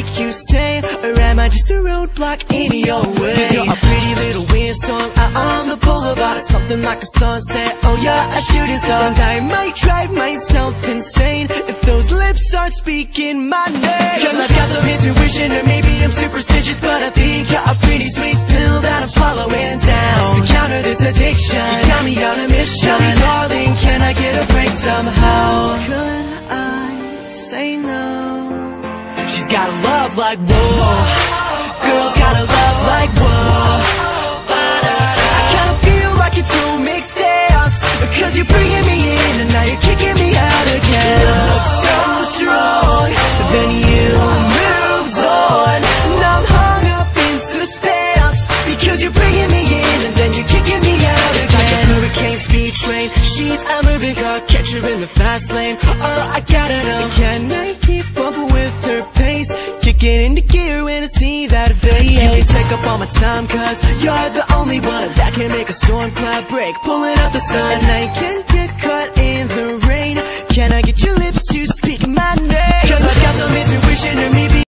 make you stay, or am I just a roadblock in your way? 'Cause you're a pretty little windstorm out on the boulevard, something like a sunset. Oh yeah, a shooting star. And I might drive myself insane if those lips aren't speaking my name. 'Cause I've got some intuition, or maybe I'm superstitious, but I think you're a pretty sweet pill that I'm swallowing down to counter this addiction. You got me on a mission. Tell me, darling, can I get a break somehow? Could I say no? She's got a love like whoa. Girls got a love like whoa. I kinda feel like it don't make sense, because you're bringing me in and now you're kicking me out again. Love so strong, but then you moves on, and I'm hung up in suspense, because you're bringing me in and then you're kicking me out again. It's like a hurricane speed train, she's a moving car, catch her in the fast lane. Oh, I gotta know, can I keep up with her pace? Kicking into gear when I see that face. You can take up all my time, 'cause you're the only one that can make a storm cloud break, pulling out the sun. And I can't get caught in the rain. Can I get your lips